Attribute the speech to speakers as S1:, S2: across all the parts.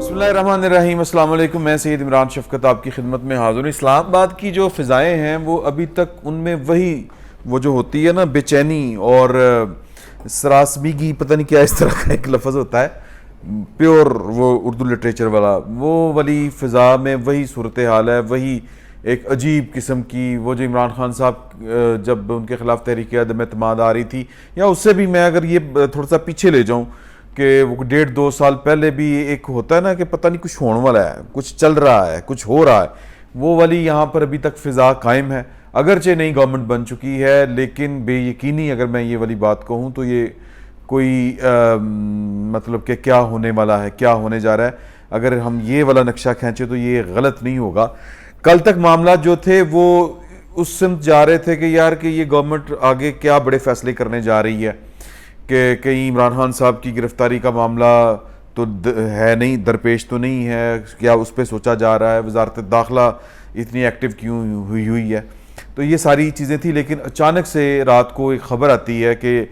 S1: بسم اللہ الرحمن الرحیم، السلام علیکم۔ میں سید عمران شفقت آپ کی خدمت میں حاضر ہوں۔ اسلام آباد کی جو فضائیں ہیں وہ ابھی تک ان میں وہی وہ جو ہوتی ہے نا بے چینی اور سراسمیگی، پتہ نہیں کیا اس طرح کا ایک لفظ ہوتا ہے، پیور وہ اردو لٹریچر والا، وہ والی فضا میں وہی صورتحال ہے، وہی ایک عجیب قسم کی وہ جو عمران خان صاحب جب ان کے خلاف تحریک عدم اعتماد آ رہی تھی، یا اس سے بھی میں اگر یہ تھوڑا سا پیچھے لے جاؤں کہ وہ 1.5-2 سال پہلے بھی ایک ہوتا ہے نا کہ پتہ نہیں کچھ ہونے والا ہے، کچھ چل رہا ہے، کچھ ہو رہا ہے، وہ والی یہاں پر ابھی تک فضا قائم ہے۔ اگرچہ نئی گورنمنٹ بن چکی ہے، لیکن بے یقینی اگر میں یہ والی بات کہوں تو یہ کوئی مطلب کہ کیا ہونے والا ہے، کیا ہونے جا رہا ہے، اگر ہم یہ والا نقشہ کھینچے تو یہ غلط نہیں ہوگا۔ کل تک معاملات جو تھے وہ اس سمت جا رہے تھے کہ یار کہ یہ گورنمنٹ آگے کیا بڑے فیصلے کرنے جا رہی ہے، کہ کہیں عمران خان صاحب کی گرفتاری کا معاملہ تو ہے نہیں، درپیش تو نہیں ہے، کیا اس پہ سوچا جا رہا ہے، وزارت داخلہ اتنی ایکٹیو کیوں ہوئی ہے، تو یہ ساری چیزیں تھیں۔ لیکن اچانک سے رات کو ایک خبر آتی ہے کہ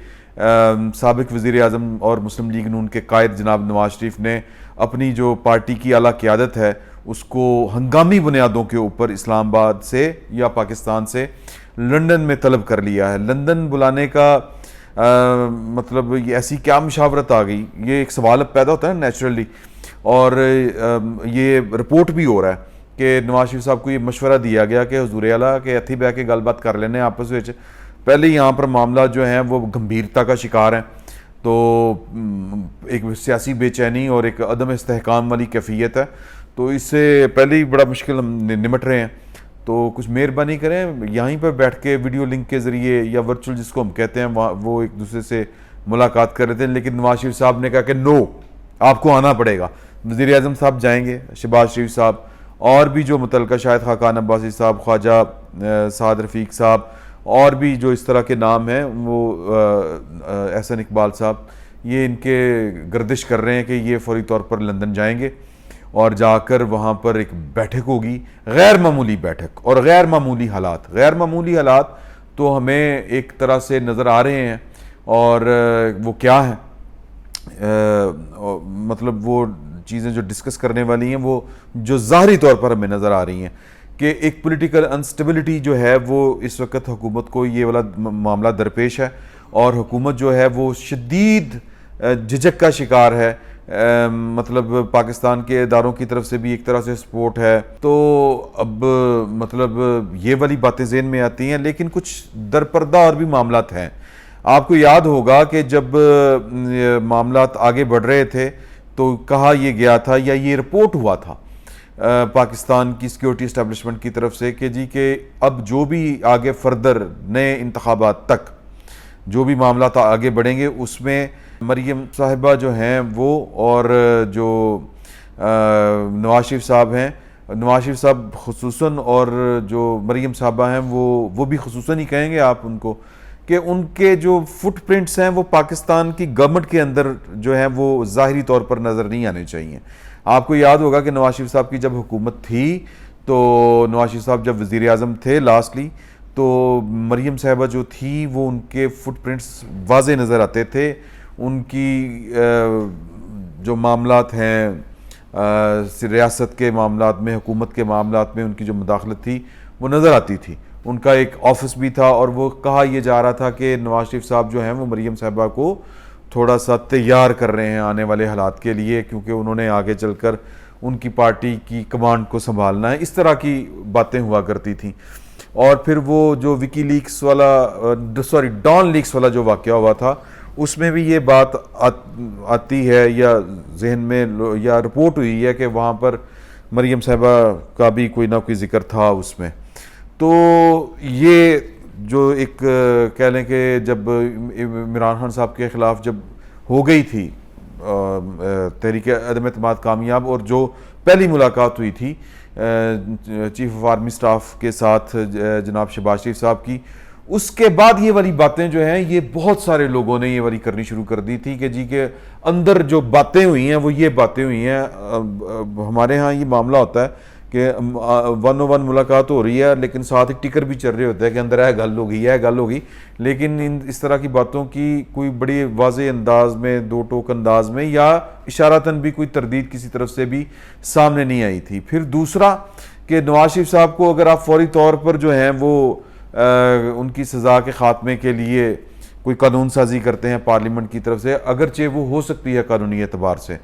S1: سابق وزیر اعظم اور مسلم لیگ نون کے قائد جناب نواز شریف نے اپنی جو پارٹی کی اعلیٰ قیادت ہے اس کو ہنگامی بنیادوں کے اوپر اسلام آباد سے یا پاکستان سے لندن میں طلب کر لیا ہے۔ لندن بلانے کا مطلب یہ ایسی کیا مشاورت آ گئی، یہ ایک سوال اب پیدا ہوتا ہے نیچرلی، اور یہ رپورٹ بھی ہو رہا ہے کہ نواز شریف صاحب کو یہ مشورہ دیا گیا کہ حضور اعلیٰ کہ اتھی بہ کے گل بات کر لینے آپس میں، پہلے یہاں پر معاملات جو ہیں وہ گمبھیرتا کا شکار ہیں، تو ایک سیاسی بے چینی اور ایک عدم استحکام والی کیفیت ہے، تو اس سے پہلے ہی بڑا مشکل ہم نمٹ رہے ہیں۔ تو کچھ مہربانی کریں یہیں پر بیٹھ کے ویڈیو لنک کے ذریعے یا ورچوئل جس کو ہم کہتے ہیں وہ ایک دوسرے سے ملاقات کر رہے تھے، لیکن نواز شریف صاحب نے کہا کہ نو، آپ کو آنا پڑے گا۔ وزیر اعظم صاحب جائیں گے، شہباز شریف صاحب اور بھی جو متعلقہ شاہد خاقان عباسی صاحب، خواجہ سعد رفیق صاحب اور بھی جو اس طرح کے نام ہیں، وہ احسن اقبال صاحب، یہ ان کے گردش کر رہے ہیں کہ یہ فوری طور پر لندن جائیں گے اور جا کر وہاں پر ایک بیٹھک ہوگی، غیر معمولی بیٹھک اور غیر معمولی حالات تو ہمیں ایک طرح سے نظر آ رہے ہیں، اور وہ کیا ہیں، مطلب وہ چیزیں جو ڈسکس کرنے والی ہیں وہ جو ظاہری طور پر ہمیں نظر آ رہی ہیں کہ ایک پولیٹیکل انسٹیبلٹی جو ہے وہ اس وقت حکومت کو یہ والا معاملہ درپیش ہے، اور حکومت جو ہے وہ شدید جھجک کا شکار ہے، مطلب پاکستان کے اداروں کی طرف سے بھی ایک طرح سے سپورٹ ہے، تو اب مطلب یہ والی باتیں ذہن میں آتی ہیں، لیکن کچھ درپردہ اور بھی معاملات ہیں۔ آپ کو یاد ہوگا کہ جب معاملات آگے بڑھ رہے تھے تو کہا یہ گیا تھا یا یہ رپورٹ ہوا تھا پاکستان کی سیکیورٹی اسٹیبلشمنٹ کی طرف سے کہ جی کہ اب جو بھی آگے فردر نئے انتخابات تک جو بھی معاملات آگے بڑھیں گے اس میں مریم صاحبہ جو ہیں وہ اور جو نواز شریف صاحب ہیں، نواز شریف صاحب خصوصاً اور جو مریم صاحبہ ہیں وہ بھی خصوصاً ہی کہیں گے آپ ان کو کہ ان کے جو فٹ پرنٹس ہیں وہ پاکستان کی گورنمنٹ کے اندر جو ہیں وہ ظاہری طور پر نظر نہیں آنے چاہیے۔ آپ کو یاد ہوگا کہ نواز شریف صاحب کی جب حکومت تھی تو نواز شریف صاحب جب وزیر اعظم تھے لاسٹلی، تو مریم صاحبہ جو تھی وہ ان کے فٹ پرنٹس واضح نظر آتے تھے، ان کی جو معاملات ہیں ریاست کے معاملات میں، حکومت کے معاملات میں ان کی جو مداخلت تھی وہ نظر آتی تھی۔ ان کا ایک آفس بھی تھا، اور وہ کہا یہ جا رہا تھا کہ نواز شریف صاحب جو ہیں وہ مریم صاحبہ کو تھوڑا سا تیار کر رہے ہیں آنے والے حالات کے لیے، کیونکہ انہوں نے آگے چل کر ان کی پارٹی کی کمانڈ کو سنبھالنا ہے، اس طرح کی باتیں ہوا کرتی تھیں۔ اور پھر وہ جو وکی لیکس والا ڈان لیکس والا جو واقعہ ہوا تھا اس میں بھی یہ بات آتی ہے یا ذہن میں یا رپورٹ ہوئی ہے کہ وہاں پر مریم صاحبہ کا بھی کوئی نہ کوئی ذکر تھا اس میں۔ تو یہ جو ایک کہہ لیں کہ جب عمران خان صاحب کے خلاف جب ہو گئی تھی تحریک عدم اعتماد کامیاب، اور جو پہلی ملاقات ہوئی تھی چیف آف آرمی سٹاف کے ساتھ جناب شہباز شریف صاحب کی، اس کے بعد یہ والی باتیں جو ہیں یہ بہت سارے لوگوں نے یہ والی کرنی شروع کر دی تھی کہ جی کہ اندر جو باتیں ہوئی ہیں وہ یہ باتیں ہوئی ہیں۔ ہمارے ہاں یہ معاملہ ہوتا ہے کہ 101 ملاقات ہو رہی ہے لیکن ساتھ ایک ٹکر بھی چل رہے ہوتے ہیں کہ اندر گل ہوگی لیکن اس طرح کی باتوں کی کوئی بڑی واضح انداز میں، دو ٹوک انداز میں یا اشارتاً بھی کوئی تردید کسی طرف سے بھی سامنے نہیں آئی تھی۔ پھر دوسرا کہ نواز شریف صاحب کو اگر آپ فوری طور پر جو ہیں وہ ان کی سزا کے خاتمے کے لیے کوئی قانون سازی کرتے ہیں پارلیمنٹ کی طرف سے، اگرچہ وہ ہو سکتی ہے قانونی اعتبار سے،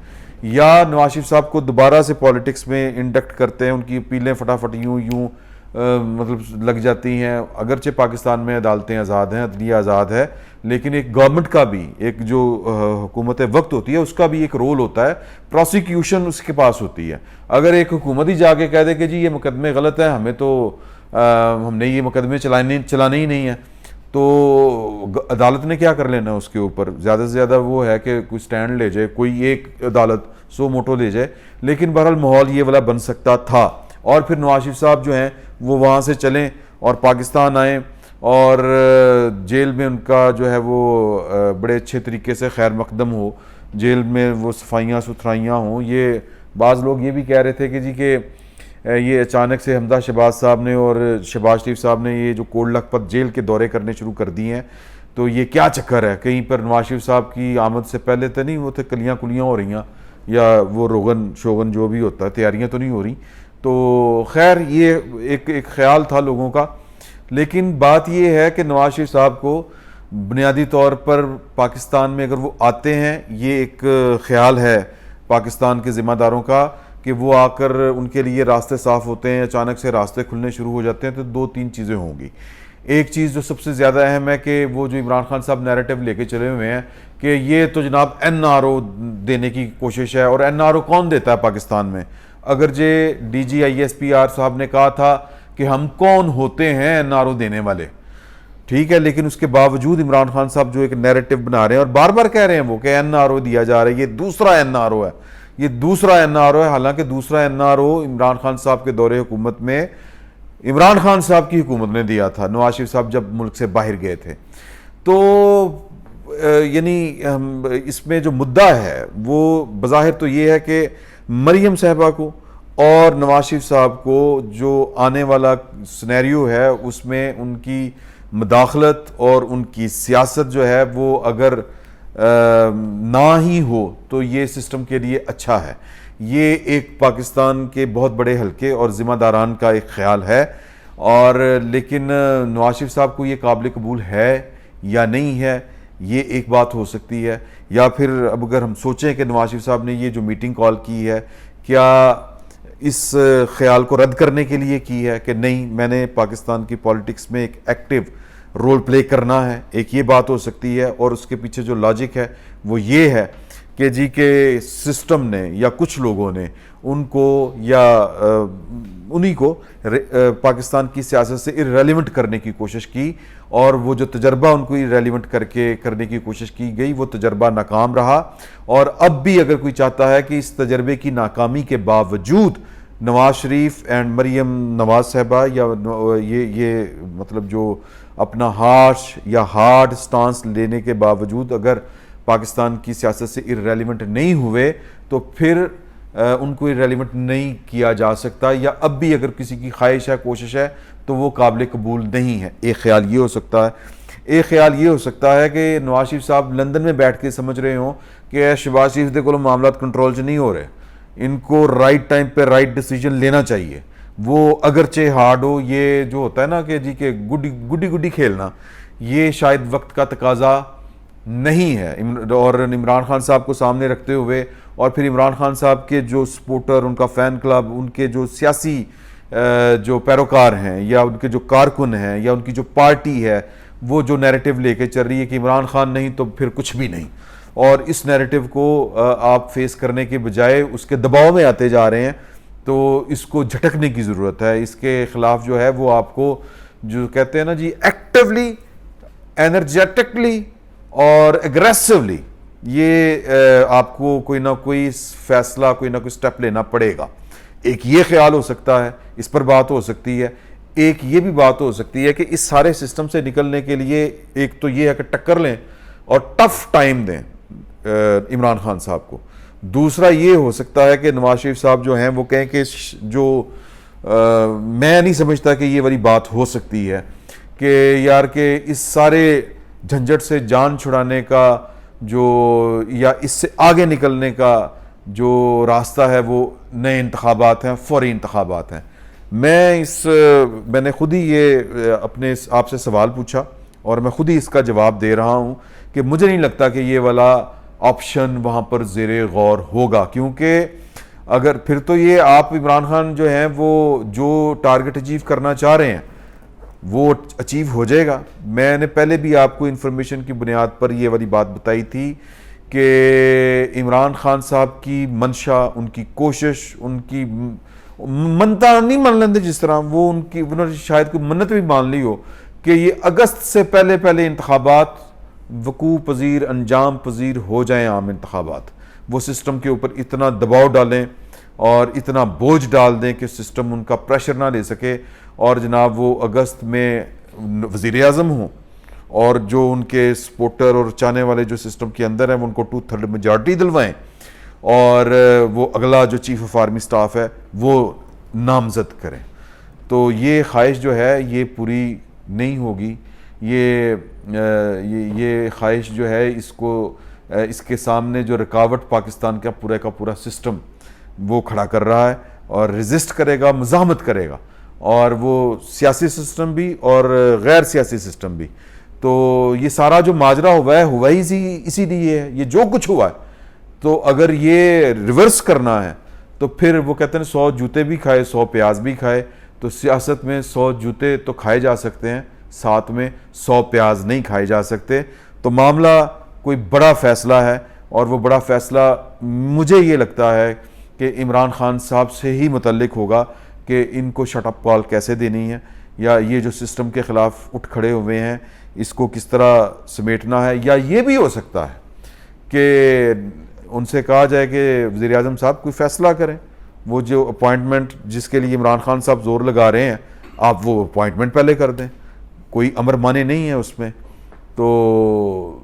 S1: یا نواز شریف صاحب کو دوبارہ سے پالیٹکس میں انڈکٹ کرتے ہیں، ان کی اپیلیں فٹافٹ یوں مطلب لگ جاتی ہیں، اگرچہ پاکستان میں عدالتیں آزاد ہیں، عدلیہ آزاد ہے، لیکن ایک گورنمنٹ کا بھی ایک جو حکومت وقت ہوتی ہے اس کا بھی ایک رول ہوتا ہے، پروسیکیوشن اس کے پاس ہوتی ہے۔ اگر ایک حکومت ہی جا کے کہہ دے کہ جی یہ مقدمے غلط ہیں، ہمیں تو ہم نے یہ مقدمے چلانے ہی نہیں ہیں، تو عدالت نے کیا کر لینا اس کے اوپر؟ زیادہ سے زیادہ وہ ہے کہ کوئی سٹینڈ لے جائے، کوئی ایک عدالت سو موٹو لے جائے، لیکن بہرحال ماحول یہ والا بن سکتا تھا۔ اور پھر نواز شریف صاحب جو ہیں وہ وہاں سے چلیں اور پاکستان آئیں، اور جیل میں ان کا جو ہے وہ بڑے اچھے طریقے سے خیر مقدم ہو، جیل میں وہ صفائیاں ستھرائیاں ہوں۔ یہ بعض لوگ یہ بھی کہہ رہے تھے کہ جی کہ یہ اچانک سے حمزہ شہباز صاحب نے اور شہباز شریف صاحب نے یہ جو کوٹ لکھپت جیل کے دورے کرنے شروع کر دیے ہیں، تو یہ کیا چکر ہے؟ کہیں پر نواز شریف صاحب کی آمد سے پہلے تو نہیں وہ تھے کلیاں ہو رہی ہیں، یا وہ روغن شوغن جو بھی ہوتا ہے، تیاریاں تو نہیں ہو رہی؟ تو خیر یہ ایک خیال تھا لوگوں کا، لیکن بات یہ ہے کہ نواز شریف صاحب کو بنیادی طور پر پاکستان میں اگر وہ آتے ہیں، یہ ایک خیال ہے پاکستان کے ذمہ داروں کا کہ وہ آ کر ان کے لیے راستے صاف ہوتے ہیں، اچانک سے راستے کھلنے شروع ہو جاتے ہیں، تو دو تین چیزیں ہوں گی۔ ایک چیز جو سب سے زیادہ اہم ہے کہ وہ جو عمران خان صاحب نیریٹو لے کے چلے ہوئے ہیں کہ یہ تو جناب این آر او دینے کی کوشش ہے، اور این آر او کون دیتا ہے پاکستان میں؟ اگرچہ D G I S P R صاحب نے کہا تھا کہ ہم کون ہوتے ہیں این آر او دینے والے، ٹھیک ہے، لیکن اس کے باوجود عمران خان صاحب جو ایک نیریٹو بنا رہے ہیں اور بار بار کہہ رہے ہیں وہ کہ این آر او دیا جا رہا ہے، یہ دوسرا این آر او ہے، یہ دوسرا این آر او ہے، حالانکہ دوسرا N R O Imran Khan صاحب کے دور حکومت میں عمران خان صاحب کی حکومت نے دیا تھا، نواز شریف صاحب جب ملک سے باہر گئے تھے۔ تو یعنی اس میں جو مدعا ہے وہ بظاہر تو یہ ہے کہ مریم صاحبہ کو اور نواز شریف صاحب کو جو آنے والا سینیریو ہے اس میں ان کی مداخلت اور ان کی سیاست جو ہے وہ اگر نہ ہی ہو تو یہ سسٹم کے لیے اچھا ہے۔ یہ ایک پاکستان کے بہت بڑے حلقے اور ذمہ داران کا ایک خیال ہے، اور لیکن نواز شریف صاحب کو یہ قابل قبول ہے یا نہیں ہے، یہ ایک بات ہو سکتی ہے۔ یا پھر اب اگر ہم سوچیں کہ نواز شریف صاحب نے یہ جو میٹنگ کال کی ہے، کیا اس خیال کو رد کرنے کے لیے کی ہے کہ نہیں میں نے پاکستان کی پالیٹکس میں ایک ایکٹیو رول پلے کرنا ہے؟ ایک یہ بات ہو سکتی ہے، اور اس کے پیچھے جو لاجک ہے وہ یہ ہے کہ جی کہ سسٹم نے یا کچھ لوگوں نے ان کو یا انہی کو پاکستان کی سیاست سے ارریلیونٹ کرنے کی کوشش کی، اور وہ جو تجربہ ان کو ارریلیونٹ کرنے کی کوشش کی گئی وہ تجربہ ناکام رہا۔ اور اب بھی اگر کوئی چاہتا ہے کہ اس تجربے کی ناکامی کے باوجود نواز شریف اینڈ مریم نواز صاحبہ یا یہ مطلب جو اپنا ہارش یا ہارڈ سٹانس لینے کے باوجود اگر پاکستان کی سیاست سے ارریلیونٹ نہیں ہوئے، تو پھر ان کو ریلیونٹ نہیں کیا جا سکتا، یا اب بھی اگر کسی کی خواہش ہے کوشش ہے تو وہ قابل قبول نہیں ہے۔ ایک خیال یہ ہو سکتا ہے۔ ایک خیال یہ ہو سکتا ہے کہ نواز شریف صاحب لندن میں بیٹھ کے سمجھ رہے ہوں کہ شہباز شریف دے کو معاملات کنٹرول سے نہیں ہو رہے، ان کو رائٹ ٹائم پہ رائٹ ڈیسیجن لینا چاہیے، وہ اگرچہ ہارڈ ہو۔ یہ جو ہوتا ہے نا کہ جی کہ گڈی کھیلنا، یہ شاید وقت کا تقاضا نہیں ہے، اور عمران خان صاحب کو سامنے رکھتے ہوئے، اور پھر عمران خان صاحب کے جو سپورٹر، ان کا فین کلب، ان کے جو سیاسی جو پیروکار ہیں یا ان کے جو کارکن ہیں یا ان کی جو پارٹی ہے، وہ جو نیریٹو لے کے چل رہی ہے کہ عمران خان نہیں تو پھر کچھ بھی نہیں، اور اس نیریٹو کو آپ فیس کرنے کے بجائے اس کے دباؤ میں آتے جا رہے ہیں، تو اس کو جھٹکنے کی ضرورت ہے۔ اس کے خلاف جو ہے وہ آپ کو جو کہتے ہیں نا جی ایکٹیولی، انرجیٹکلی اور اگریسولی، یہ آپ کو کوئی نہ کوئی فیصلہ، کوئی نہ کوئی سٹیپ لینا پڑے گا۔ ایک یہ خیال ہو سکتا ہے، اس پر بات ہو سکتی ہے۔ ایک یہ بھی بات ہو سکتی ہے کہ اس سارے سسٹم سے نکلنے کے لیے ایک تو یہ ہے کہ ٹکر لیں اور ٹف ٹائم دیں عمران خان صاحب کو۔ دوسرا یہ ہو سکتا ہے کہ نواز شریف صاحب جو ہیں وہ کہیں کہ جو میں نہیں سمجھتا کہ یہ والی بات ہو سکتی ہے کہ یار کہ اس سارے جھنجھٹ سے جان چھڑانے کا جو یا اس سے آگے نکلنے کا جو راستہ ہے وہ نئے انتخابات ہیں، فوری انتخابات ہیں۔ میں نے خود ہی یہ اپنے آپ سے سوال پوچھا اور میں خود ہی اس کا جواب دے رہا ہوں کہ مجھے نہیں لگتا کہ یہ والا آپشن وہاں پر زیر غور ہوگا، کیونکہ اگر پھر تو یہ آپ عمران خان جو ہیں وہ جو ٹارگٹ اچیو کرنا چاہ رہے ہیں وہ اچیو ہو جائے گا۔ میں نے پہلے بھی آپ کو انفارمیشن کی بنیاد پر یہ والی بات بتائی تھی کہ عمران خان صاحب کی منشا، ان کی کوشش، ان کی منتا نہیں مان لیندے جس طرح وہ انہوں نے شاید کوئی منت بھی مان لی ہو کہ یہ اگست سے پہلے انتخابات وقوع پذیر، انجام پذیر ہو جائیں، عام انتخابات۔ وہ سسٹم کے اوپر اتنا دباؤ ڈالیں اور اتنا بوجھ ڈال دیں کہ سسٹم ان کا پریشر نہ لے سکے، اور جناب وہ اگست میں وزیر اعظم ہوں، اور جو ان کے سپورٹر اور چاہنے والے جو سسٹم کے اندر ہیں وہ ان کو 2/3 میجارٹی دلوائیں، اور وہ اگلا جو چیف آف آرمی سٹاف ہے وہ نامزد کریں۔ تو یہ خواہش جو ہے یہ پوری نہیں ہوگی۔ یہ خواہش جو ہے اس کے سامنے جو رکاوٹ پاکستان کا پورا سسٹم وہ کھڑا کر رہا ہے اور ریزسٹ کرے گا، مزاحمت کرے گا، اور وہ سیاسی سسٹم بھی اور غیر سیاسی سسٹم بھی۔ تو یہ سارا جو ماجرا ہوا ہی اسی لیے ہے، یہ جو کچھ ہوا ہے۔ تو اگر یہ ریورس کرنا ہے تو پھر وہ کہتے ہیں 100 جوتے بھی کھائے 100 پیاز بھی کھائے، تو سیاست میں 100 جوتے تو کھائے جا سکتے ہیں، ساتھ میں 100 پیاز نہیں کھائے جا سکتے۔ تو معاملہ کوئی بڑا فیصلہ ہے، اور وہ بڑا فیصلہ مجھے یہ لگتا ہے کہ عمران خان صاحب سے ہی متعلق ہوگا کہ ان کو شٹ اپ کال کیسے دینی ہے، یا یہ جو سسٹم کے خلاف اٹھ کھڑے ہوئے ہیں اس کو کس طرح سمیٹنا ہے۔ یا یہ بھی ہو سکتا ہے کہ ان سے کہا جائے کہ وزیر اعظم صاحب کوئی فیصلہ کریں، وہ جو اپوائنٹمنٹ جس کے لیے عمران خان صاحب زور لگا رہے ہیں آپ وہ اپوائنٹمنٹ پہلے کر دیں، کوئی امر مانے نہیں ہے اس میں۔ تو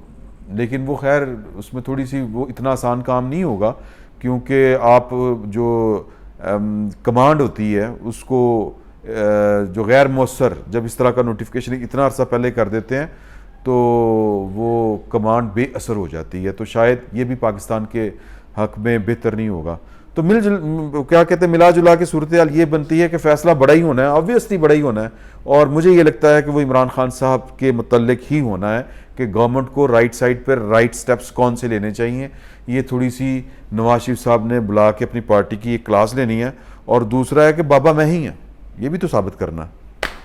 S1: لیکن وہ خیر اس میں تھوڑی سی وہ اتنا آسان کام نہیں ہوگا، کیونکہ آپ جو کمانڈ ہوتی ہے اس کو جو غیر مؤثر جب اس طرح کا نوٹیفیکیشن اتنا عرصہ پہلے کر دیتے ہیں تو وہ کمانڈ بے اثر ہو جاتی ہے۔ تو شاید یہ بھی پاکستان کے حق میں بہتر نہیں ہوگا۔ تو کیا کہتے ہیں ملا جلا کے صورتحال یہ بنتی ہے کہ فیصلہ بڑا ہی ہونا ہے، آبویسلی بڑا ہی ہونا ہے، اور مجھے یہ لگتا ہے کہ وہ عمران خان صاحب کے متعلق ہی ہونا ہے کہ گورنمنٹ کو رائٹ سائڈ پر رائٹ سٹیپس کون سے لینے چاہیے۔ یہ تھوڑی سی نواز شریف صاحب نے بلا کے اپنی پارٹی کی ایک کلاس لینی ہے، اور دوسرا ہے کہ بابا میں ہی ہیں، یہ بھی تو ثابت کرنا ہے۔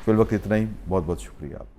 S1: فی الوقت اتنا ہی، بہت بہت شکریہ آپ۔